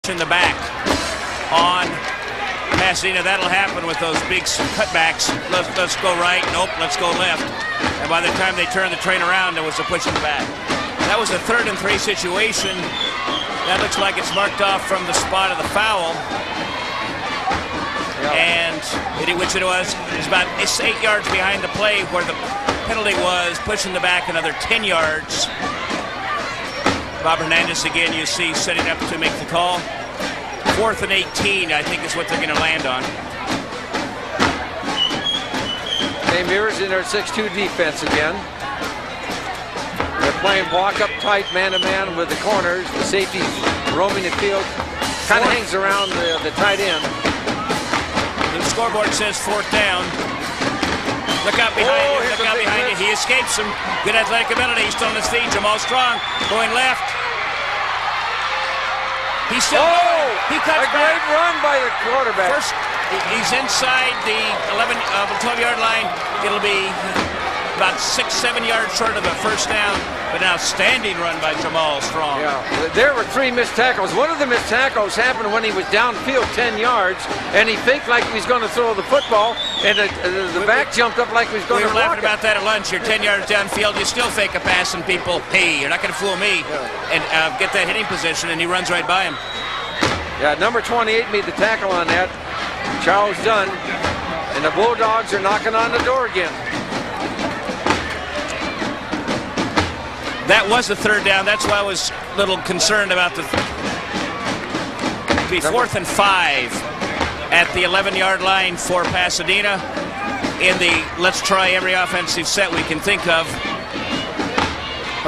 pushing the back on Pasadena. That'll happen with those big cutbacks. Let's go right. Nope, let's go left. And by the time they turned the train around, there was a push in the back. That was a 3rd and 3 situation. That looks like it's marked off from the spot of the foul. And which it was, it's about 8 yards behind the play where the penalty was, pushing the back another 10 yards. Bob Hernandez again, you see, setting up to make the call. 4th and 18, I think, is what they're going to land on. MUIR's in their 6-2 defense again. They're playing block up tight, man-to-man with the corners. The safety roaming the field. Kind of hangs around the tight end. The scoreboard says 4th down. Look out behind you. Look out behind you. He escapes him. Good athletic ability. He's still on his feet. Jamal Strong going left. He's still going. He cuts back. A great run by the quarterback. First, he's inside the 12-yard line. It'll be about 6-7 yards short of a first down. But an outstanding run by Jamal Strong. Yeah, there were 3 missed tackles. One of the missed tackles happened when he was downfield 10 yards, and he faked like he was going to throw the football, and the back jumped up like he was going to block it. We were laughing about that at lunch. You're 10 yards downfield, you still fake a pass, and people, hey, you're not going to fool me, and get that hitting position, and he runs right by him. Yeah, number 28 made the tackle on that, Charles Dunn, and the Bulldogs are knocking on the door again. That was the 3rd down. That's why I was a little concerned about the 4th and 5 at the 11-yard line for Pasadena in the let's try every offensive set we can think of.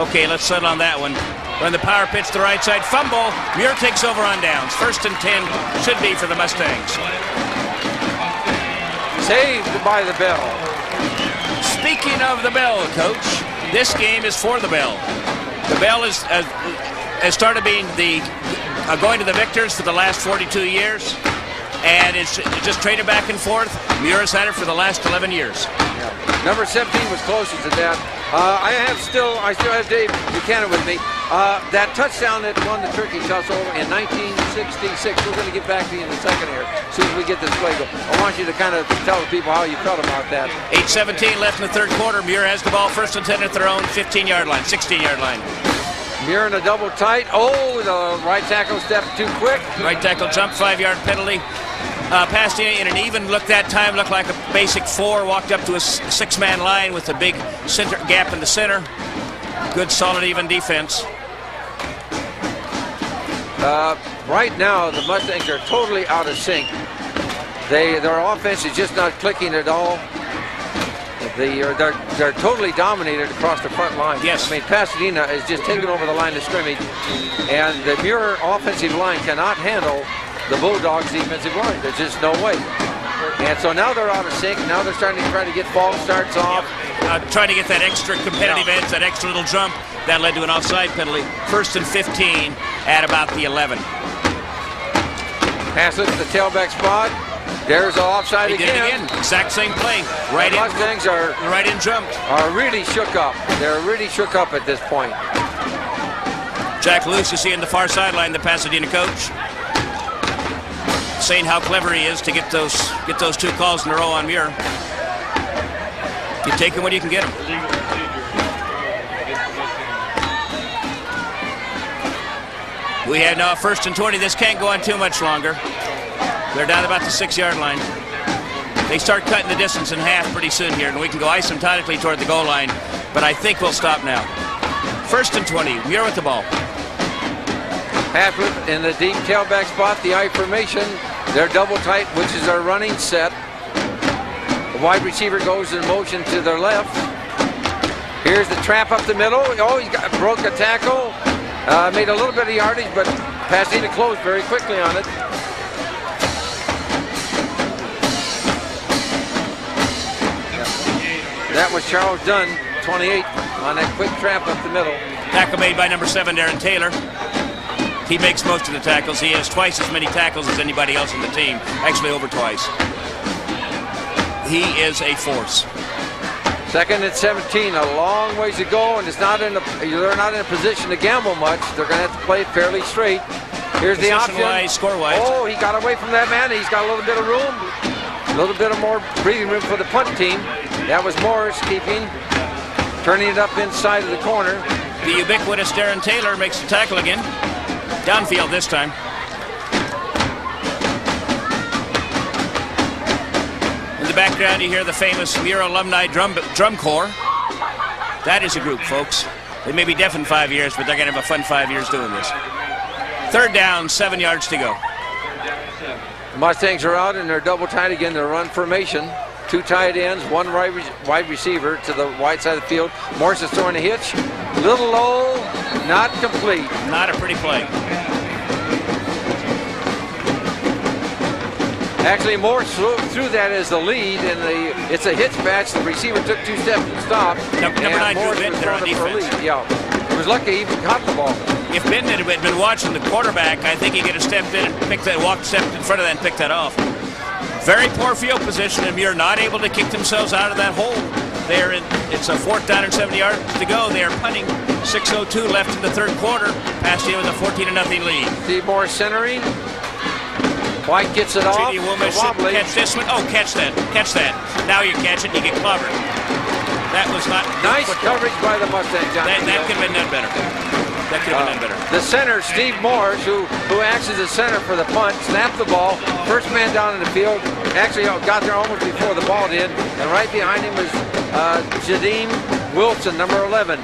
Okay, let's settle on that one. Run the power pitch to the right side. Fumble. MUIR takes over on downs. 1st and 10 should be for the Mustangs. Saved by the bell. Speaking of the bell, Coach, this game is for the bell. The bell is has started being going to the victors for the last 42 years, and it's just traded back and forth. MUIR has had it for the last 11 years. Yeah. Number 17 was closer to that. I still have Dave Buchanan with me. That touchdown that won the Turkey Tussle in 1966. We're going to get back to you in a second here, as soon as we get this play go. I want you to kind of tell the people how you felt about that. 8:17 left in the 3rd quarter. MUIR has the ball 1st and 10 at their own 15-yard line, 16-yard line. MUIR in a double tight. Oh, the right tackle stepped too quick. Right tackle jump, 5-yard penalty. Pasadena in an even look that time, looked like a basic 4, walked up to a 6-man line with a big center gap in the center. Good, solid, even defense. Right now, the Mustangs are totally out of sync. Their offense is just not clicking at all. They're totally dominated across the front line. Yes. I mean, Pasadena is just taking over the line of scrimmage, and the MUIR offensive line cannot handle the Bulldogs' defensive line. There's just no way. And so now they're out of sync. Now they're starting to try to get false starts off. Trying to get that extra competitive edge, that extra little jump. That led to an offside penalty. 1st and 15 at about the 11. Pass it to the tailback spot. There's an offside again. Did it again. Exact same play. Right in. Mustangs are jumped. Are really shook up. They're really shook up at this point. Jack Luce, you see in the far sideline, the Pasadena coach, saying how clever he is to get those 2 calls in a row on MUIR. You take them when you can get them. We have now 1st and 20. This can't go on too much longer. They're down about the 6-yard line. They start cutting the distance in half pretty soon here, and we can go asymptotically toward the goal line, but I think we'll stop now. 1st and 20. MUIR with the ball. Haslett in the deep tailback spot, the I formation. They're double tight, which is our running set. The wide receiver goes in motion to their left. Here's the trap up the middle. Oh, broke a tackle. Made a little bit of yardage, but Pasadena closed very quickly on it. That was Charles Dunn, 28, on that quick trap up the middle. Tackle made by number 7, Darren Taylor. He makes most of the tackles. He has twice as many tackles as anybody else on the team. Actually, over twice. He is a force. 2nd and 17, a long ways to go, and they're not in a position to gamble much. They're going to have to play it fairly straight. Here's the option. Position-wise, score-wise. Oh, he got away from that man. He's got a little bit of room. A little bit of more breathing room for the punt team. That was Morris keeping. Turning it up inside of the corner. The ubiquitous Darren Taylor makes the tackle again. Downfield this time. In the background, you hear the famous MUIR alumni drum corps. That is a group, folks. They may be deaf in 5 years, but they're going to have a fun 5 years doing this. Third down, 7 yards to go. Mustangs are out and they're double tight again. They're run formation. 2 tight ends, 1 wide receiver to the wide side of the field. Morris is throwing a hitch. Little low, not complete. Not a pretty play. Actually, Morris threw that as the lead, and it's a hitch match. The receiver took 2 steps and stopped. Number 9 Morris Drew was Benton on throwing it for a defense. lead. Yeah, he was lucky he even caught the ball. If Benton had been watching the quarterback, I think he could have stepped in and stepped in front of that and picked that off. Very poor field position, and MUIR not able to kick themselves out of that hole. It's a 4th down and 70 yards to go. They are punting. 6:02 left in the third quarter. Pasadena with a 14-0 lead. Steve Morris centering. White gets it off. J.D. Womack should catch this one. Oh, catch that. Catch that. Now you catch it, you get clobbered. That was not nice coverage by the Mustangs. That could have been done better. That could have been done better. The center, Steve Morris, who acts as a center for the punt, snapped the ball. First man down in the field. Actually got there almost before the ball did. And right behind him was Jadeem Wilson, number 11.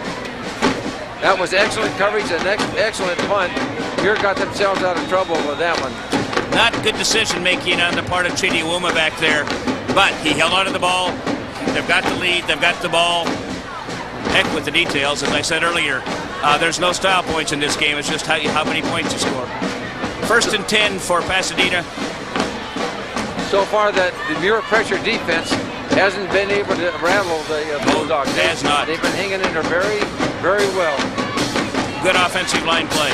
That was excellent coverage, an excellent punt. MUIR got themselves out of trouble with that one. Not good decision making on the part of J.D. Womack back there, but he held on to the ball. They've got the lead, they've got the ball. Heck with the details, as I said earlier. There's no style points in this game, it's just how many points you score. 1st and 10 for Pasadena. So far, the MUIR pressure defense hasn't been able to rattle the Bulldogs. It has not. They've been hanging in there very, very well. Good offensive line play.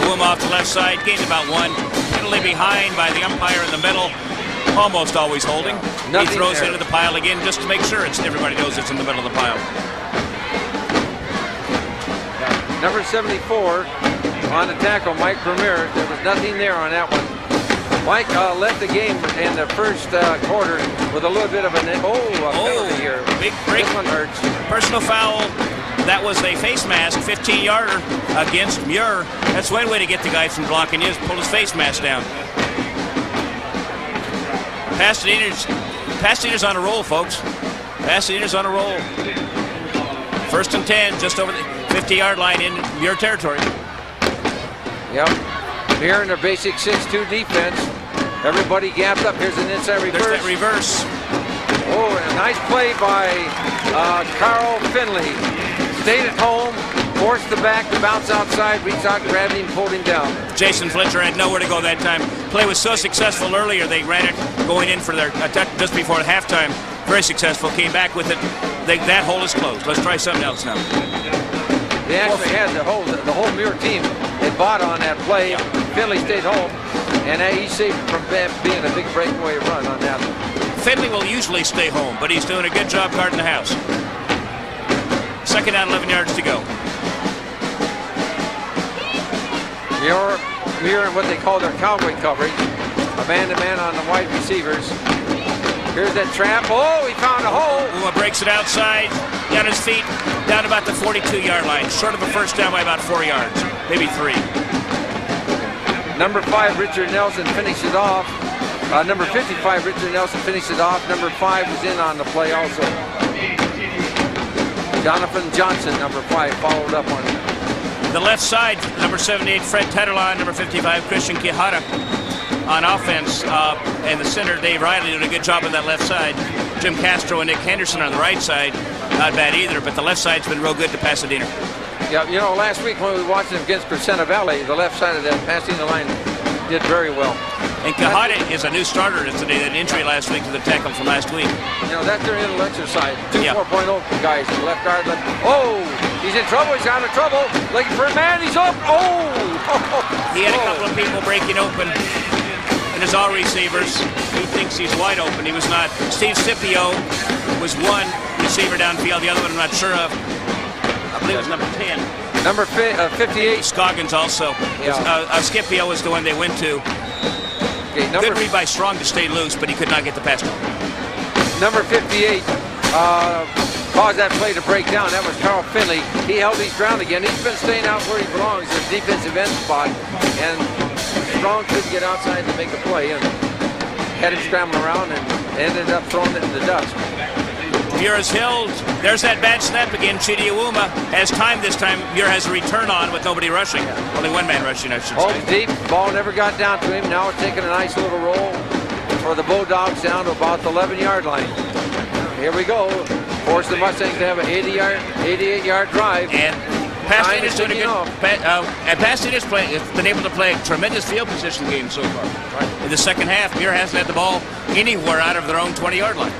Boom off the left side, gained about 1. Penalty behind by the umpire in the middle. Almost always holding. He throws into the pile again just to make sure everybody knows it's in the middle of the pile. Number 74 on the tackle, Mike Vermeer. There was nothing there on that one. Mike left the game in the first quarter with a little bit of a penalty here. Big break. This one hurts. Personal foul. That was a face mask, 15-yarder against MUIR. That's one way to get the guy from blocking you, is pull his face mask down. Pasadena's on a roll, folks. Pasadena's on a roll. 1st and 10, just over the 50-yard line in MUIR territory. Yep. MUIR in their basic 6-2 defense. Everybody gapped up. Here's an inside reverse. There's that reverse. Oh, and a nice play by Carl Finley. Stayed at home, forced the back to bounce outside, reached out, grabbed him, pulled him down. Jason Fletcher had nowhere to go that time. Play was so successful earlier, they ran it going in for their attack just before halftime. Very successful, came back with it. That hole is closed. Let's try something else now. They actually had the whole MUIR team had bought on that play. Yeah. Finley stayed home, and he saved from being a big breakaway run on that. Finley will usually stay home, but he's doing a good job guarding the house. 2nd down, 11 yards to go. MUIR in what they call their cowboy coverage, a man-to-man on the wide receivers. Here's that trap. Oh, he found a hole. Uma breaks it outside, down his feet, down about the 42-yard line. Short of a first down by about 4 yards, maybe 3. Number 5, Richard Nelson finishes off. Number 55, Richard Nelson finished it off. Number 5 was in on the play also. Jonathan Johnson, number 5, followed up on it. The left side, number 78, Fred Tetterlon, number 55, Christian Quijada on offense. And the center, Dave Riley, doing a good job on that left side. Jim Castro and Nick Henderson on the right side. Not bad either, but the left side's been real good to Pasadena. Yeah, you know, last week when we watched them against Crescenta Valley, the left side of that Pasadena line did very well. And Quijada is a new starter today. That injury last week to the tackle from last week. You know, that's their intellectual side. 4.0 guys, left guard. Oh, he's in trouble. He's out of trouble. Looking for a man. He's up. Oh! He had a couple of people breaking open. And his all receivers, he thinks he's wide open. He was not. Steve Scipio was one receiver downfield. The other one I'm not sure of. I believe it was number 10. Number 58. Scoggins also. Yeah. Scipio was the one they went to. Okay, Good read by Strong to stay loose, but he could not get the pass. Number 58 caused that play to break down. That was Carl Finley. He held his ground again. He's been staying out where he belongs, his defensive end spot. And Strong couldn't get outside to make a play and had him scrambling around and ended up throwing it in the dust. MUIR is held. There's that bad snap again. Chidiawuma has time this time. MUIR has a return on with nobody rushing. Only one man rushing, I should say. Holmes deep. Ball never got down to him. Now it's taking a nice little roll for the Bulldogs down to about the 11-yard line. Here we go. Force the Mustangs to have an 88-yard drive. And Pasadena's doing a good. And Pasadena's been able to play a tremendous field position game so far. Right. In the second half, MUIR hasn't had the ball anywhere out of their own 20-yard line.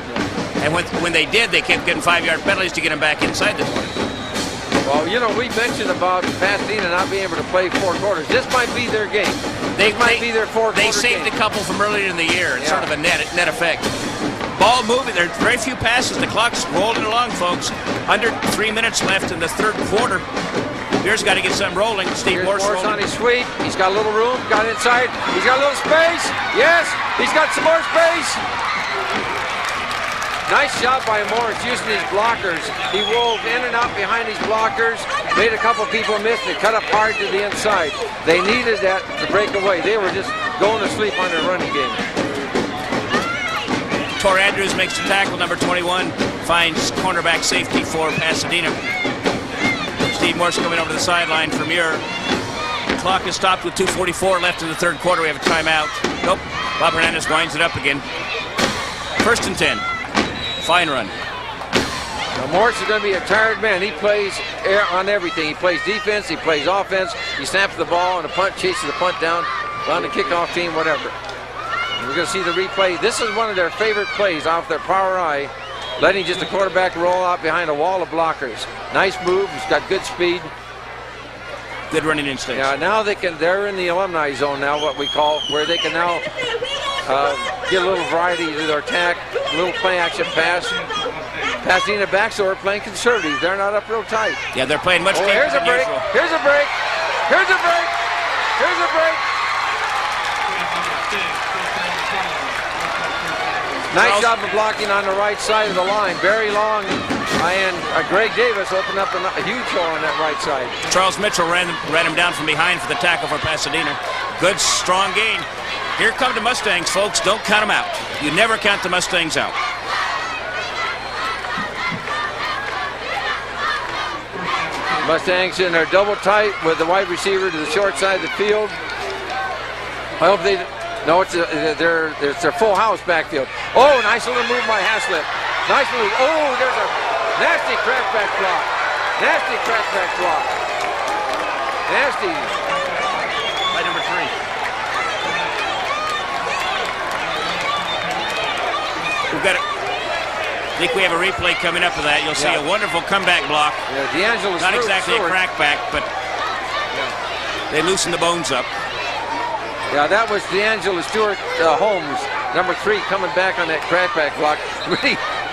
And when they did, they kept getting 5-yard penalties to get them back inside the 20. Well, you know, we mentioned about Pasadena not being able to play 4 quarters. This might be their game. This might be their 4-quarter game. They saved a couple from earlier in the year. It's sort of a net effect. Ball moving. There are very few passes. The clock's rolling along, folks. Under 3 minutes left in the third quarter. MUIR's got to get something rolling. Steve Morse on his sweep. He's got a little room. Got inside. He's got a little space. Yes, he's got some more space. Nice shot by Morris using his blockers. He rolled in and out behind his blockers, made a couple people miss, and cut up hard to the inside. They needed that to break away. They were just going to sleep on their running game. Tor Andrews makes the tackle. Number 21 finds cornerback safety for Pasadena. Steve Morse coming over to the sideline for MUIR. The clock is stopped with 2:44 left in the third quarter. We have a timeout. Nope. Bob Hernandez winds it up again. 1st and 10. Fine run. Now Morris is going to be a tired man. He plays on everything. He plays defense. He plays offense. He snaps the ball on a punt, chases the punt down on the kickoff team, whatever. And we're going to see the replay. This is one of their favorite plays off their power eye, letting just the quarterback roll out behind a wall of blockers. Nice move. He's got good speed. Good running instincts. Yeah, now they're in the alumni zone now, what we call, where they can now get a little variety to their attack, a little play action pass. Pasadena backs are playing conservative. They're not up real tight. Yeah, they're playing much deeper here's a break. Usual. Here's a break. Here's a break. Here's a break. Nice job of blocking on the right side of the line. Very long. And Greg Davis opened up a huge hole on that right side. Charles Mitchell ran him down from behind for the tackle for Pasadena. Good, strong gain. Here come the Mustangs, folks. Don't count them out. You never count the Mustangs out. Mustangs in their double tight with the wide receiver to the short side of the field. I hope they... No, it's their full house backfield. Oh, nice little move by Haslett. Nice move. Oh, there's a nasty crackback block. Nasty crackback block. Nasty. By number 3. We've got it. I think we have a replay coming up of that. You'll see a wonderful comeback block. Yeah, D'Angelo Not exactly Stewart. A crackback, but they loosen the bones up. Yeah, that was D'Angelo Stewart Holmes, number 3, coming back on that crackback block.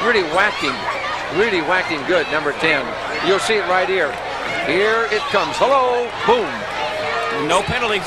Really whacked him good, number 10. You'll see it right here. Here it comes. Hello, boom. No penalties.